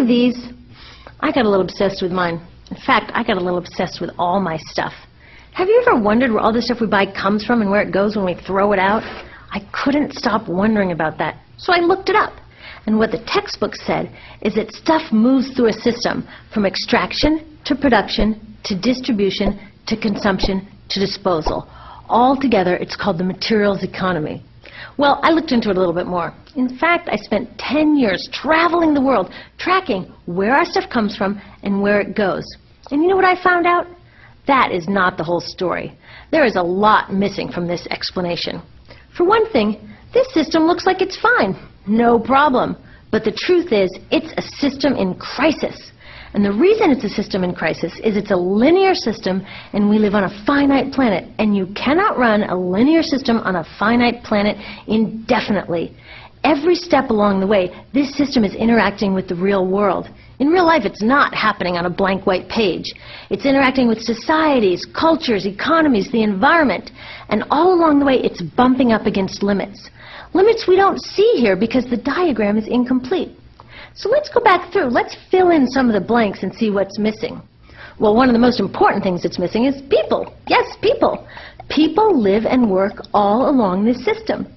of these? I got a little obsessed with mine. In fact, I got a little obsessed with all my stuff. Have you ever wondered where all the stuff we buy comes from and where it goes when we throw it out? I couldn't stop wondering about that, so I looked it up. And what the textbook said is that stuff moves through a system from extraction to production to distribution to consumption to disposal. All together, it's called the materials economy. Well, I looked into it a little bit more. In fact, I spent 10 years traveling the world, tracking where our stuff comes from and where it goes. And you know what I found out? That is not the whole story. There is a lot missing from this explanation. For one thing, this system looks like it's fine. No problem. But the truth is, it's a system in crisis. And the reason it's a system in crisis is it's a linear system and we live on a finite planet. And you cannot run a linear system on a finite planet indefinitely. Every step along the way, this system is interacting with the real world. In real life, it's not happening on a blank white page. It's interacting with societies, cultures, economies, the environment. And all along the way, it's bumping up against limits. Limits we don't see here because the diagram is incomplete. So let's go back through. Let's fill in some of the blanks and see what's missing. Well, one of the most important things that's missing is people. Yes, people. People live and work all along this system.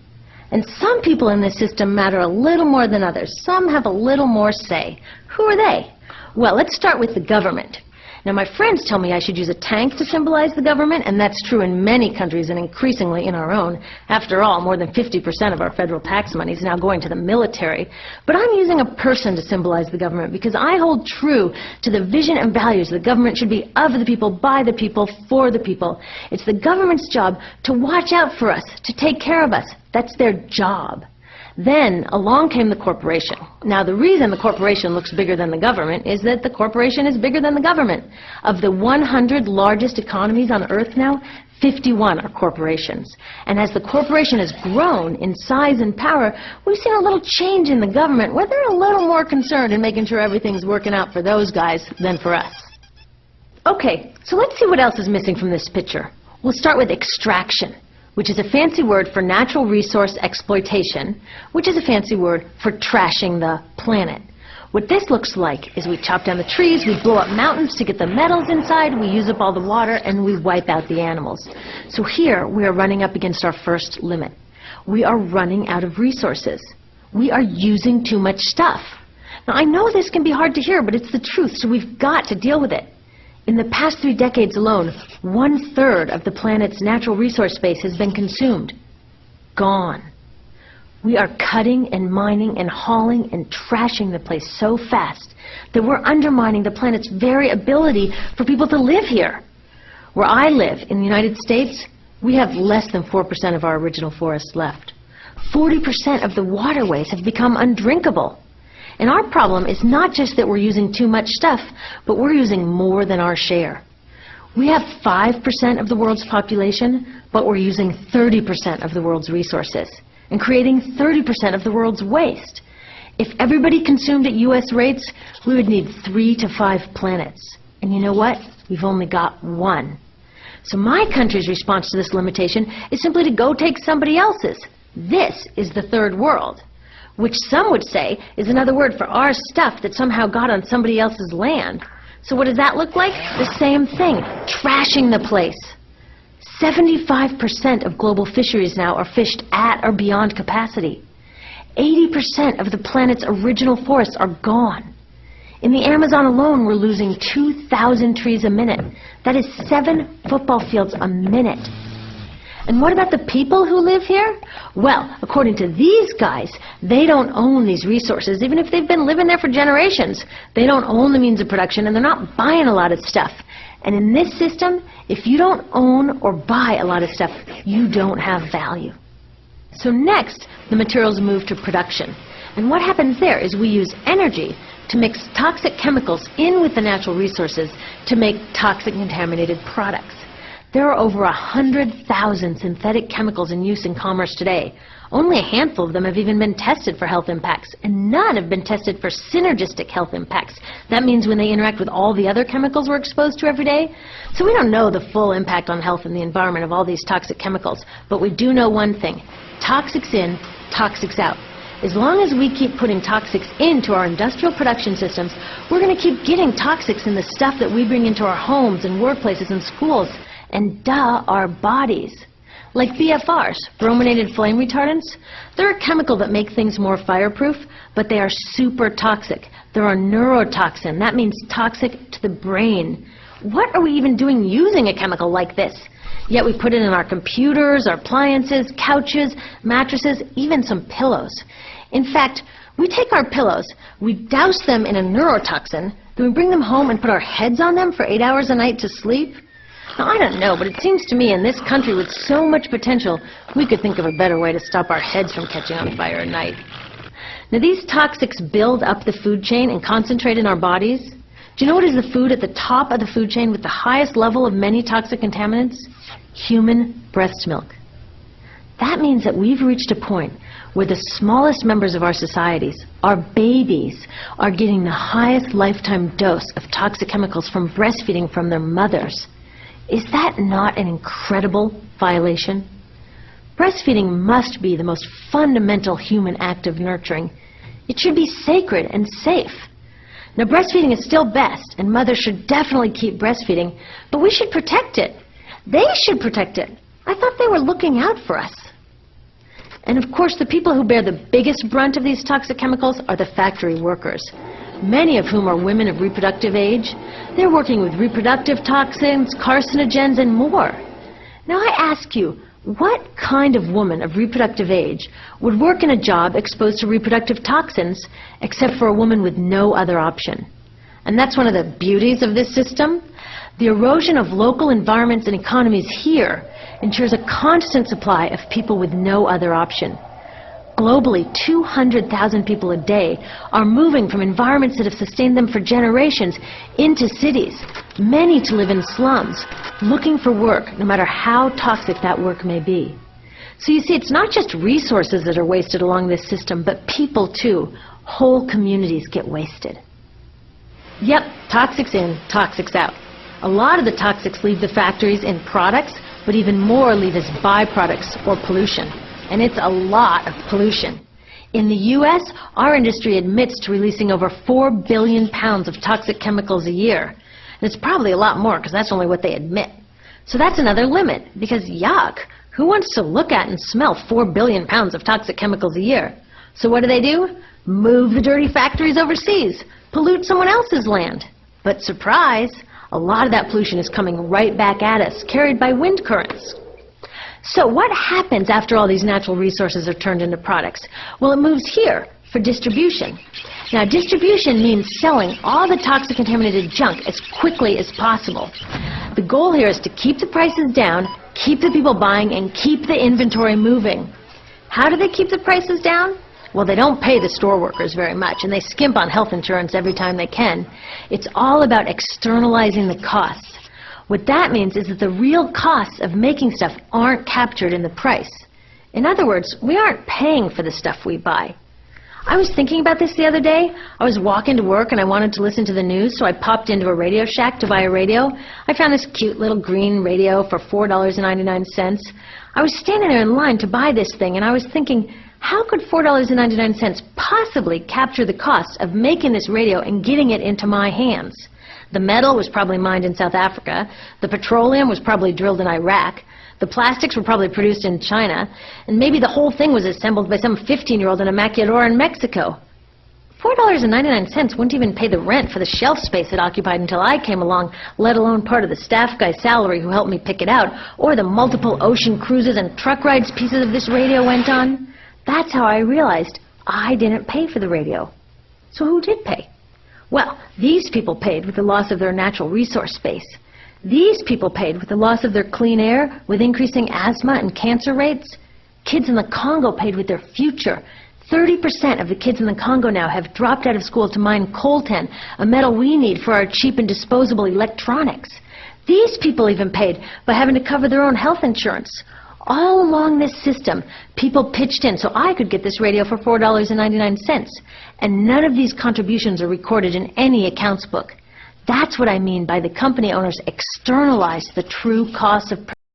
And some people in this system matter a little more than others. Some have a little more say. Who are they? Well, let's start with the government. Now, my friends tell me I should use a tank to symbolize the government, and that's true in many countries and increasingly in our own. After all, more than 50% of our federal tax money is now going to the military. But I'm using a person to symbolize the government because I hold true to the vision and values the government should be of the people, by the people, for the people. It's the government's job to watch out for us, to take care of us. That's their job. Then along came the corporation. Now, the reason the corporation looks bigger than the government is that the corporation is bigger than the government. Of the 100 largest economies on Earth now, 51 are corporations. And as the corporation has grown in size and power, we've seen a little change in the government where they're a little more concerned in making sure everything's working out for those guys than for us. Okay, so let's see what else is missing from this picture. We'll start with extraction, which is a fancy word for natural resource exploitation, which is a fancy word for trashing the planet. What this looks like is we chop down the trees, we blow up mountains to get the metals inside, we use up all the water, and we wipe out the animals. So here we are running up against our first limit. We are running out of resources. We are using too much stuff. Now, I know this can be hard to hear, but it's the truth, so we've got to deal with it. In the past 3 decades alone, 1/3 of the planet's natural resource space has been consumed. Gone. We are cutting and mining and hauling and trashing the place so fast that we're undermining the planet's very ability for people to live here. Where I live, in the United States, we have less than 4% of our original forests left. 40% of the waterways have become undrinkable. And our problem is not just that we're using too much stuff, but we're using more than our share. We have 5% of the world's population, but we're using 30% of the world's resources and creating 30% of the world's waste. If everybody consumed at U.S. rates, we would need 3 to 5 planets. And you know what? We've only got 1. So my country's response to this limitation is simply to go take somebody else's. This is the third world, which some would say is another word for our stuff that somehow got on somebody else's land. So what does that look like? The same thing, trashing the place. 75% of global fisheries now are fished at or beyond capacity. 80% of the planet's original forests are gone. In the Amazon alone, we're losing 2,000 trees a minute. That is 7 football fields a minute. And what about the people who live here? Well, according to these guys, they don't own these resources, even if they've been living there for generations. They don't own the means of production, and they're not buying a lot of stuff. And in this system, if you don't own or buy a lot of stuff, you don't have value. So next, the materials move to production. And what happens there is we use energy to mix toxic chemicals in with the natural resources to make toxic contaminated products. There are over 100,000 synthetic chemicals in use in commerce today. Only a handful of them have even been tested for health impacts, and none have been tested for synergistic health impacts. That means when they interact with all the other chemicals we're exposed to every day. So we don't know the full impact on health and the environment of all these toxic chemicals, but we do know one thing. Toxics in, toxics out. As long as we keep putting toxics into our industrial production systems, we're going to keep getting toxics in the stuff that we bring into our homes and workplaces and schools, and our bodies. Like BFRs, brominated flame retardants, they're a chemical that make things more fireproof, but they are super toxic. They're a neurotoxin. That means toxic to the brain. What are we even doing using a chemical like this? Yet we put it in our computers, our appliances, couches, mattresses, even some pillows. In fact, we take our pillows, we douse them in a neurotoxin, then we bring them home and put our heads on them for 8 hours a night to sleep. Now, I don't know, but it seems to me in this country with so much potential, we could think of a better way to stop our heads from catching on fire at night. Now, these toxics build up the food chain and concentrate in our bodies. Do you know what is the food at the top of the food chain with the highest level of many toxic contaminants? Human breast milk. That means that we've reached a point where the smallest members of our societies, our babies, are getting the highest lifetime dose of toxic chemicals from breastfeeding from their mothers. Is that not an incredible violation? Breastfeeding must be the most fundamental human act of nurturing. It should be sacred and safe. Now, breastfeeding is still best, and mothers should definitely keep breastfeeding, but we should protect it. They should protect it. I thought they were looking out for us. And of course, the people who bear the biggest brunt of these toxic chemicals are the factory workers, many of whom are women of reproductive age. They're working with reproductive toxins, carcinogens, and more. Now I ask you, what kind of woman of reproductive age would work in a job exposed to reproductive toxins except for a woman with no other option? And that's one of the beauties of this system. The erosion of local environments and economies here ensures a constant supply of people with no other option. Globally, 200,000 people a day are moving from environments that have sustained them for generations into cities, many to live in slums, looking for work, no matter how toxic that work may be. So you see, it's not just resources that are wasted along this system, but people too. Whole communities get wasted. Yep, toxics in, toxics out. A lot of the toxics leave the factories in products, but even more leave as byproducts or pollution. And it's a lot of pollution. In the U.S., our industry admits to releasing over 4 billion pounds of toxic chemicals a year. And it's probably a lot more because that's only what they admit. So that's another limit, because yuck, who wants to look at and smell 4 billion pounds of toxic chemicals a year? So what do? Move the dirty factories overseas, pollute someone else's land. But surprise, a lot of that pollution is coming right back at us, carried by wind currents. So what happens after all these natural resources are turned into products? Well, it moves here for distribution. Now, distribution means selling all the toxic contaminated junk as quickly as possible. The goal here is to keep the prices down, keep the people buying, and keep the inventory moving. How do they keep the prices down? Well, they don't pay the store workers very much, and they skimp on health insurance every time they can. It's all about externalizing the costs. What that means is that the real costs of making stuff aren't captured in the price. In other words, we aren't paying for the stuff we buy. I was thinking about this the other day. I was walking to work and I wanted to listen to the news, so I popped into a Radio Shack to buy a radio. I found this cute little green radio for $4.99. I was standing there in line to buy this thing, and I was thinking, how could $4.99 possibly capture the cost of making this radio and getting it into my hands? The metal was probably mined in South Africa. The petroleum was probably drilled in Iraq. The plastics were probably produced in China. And maybe the whole thing was assembled by some 15-year-old in a maquiladora in Mexico. $4.99 wouldn't even pay the rent for the shelf space it occupied until I came along, let alone part of the staff guy's salary who helped me pick it out, or the multiple ocean cruises and truck rides pieces of this radio went on. That's how I realized I didn't pay for the radio. So who did pay? Well, these people paid with the loss of their natural resource space. These people paid with the loss of their clean air, with increasing asthma and cancer rates. Kids in the Congo paid with their future. 30% of the kids in the Congo now have dropped out of school to mine coltan, a metal we need for our cheap and disposable electronics. These people even paid by having to cover their own health insurance. All along this system, people pitched in so I could get this radio for $4.99. And none of these contributions are recorded in any accounts book. That's what I mean by the company owners externalize the true costs of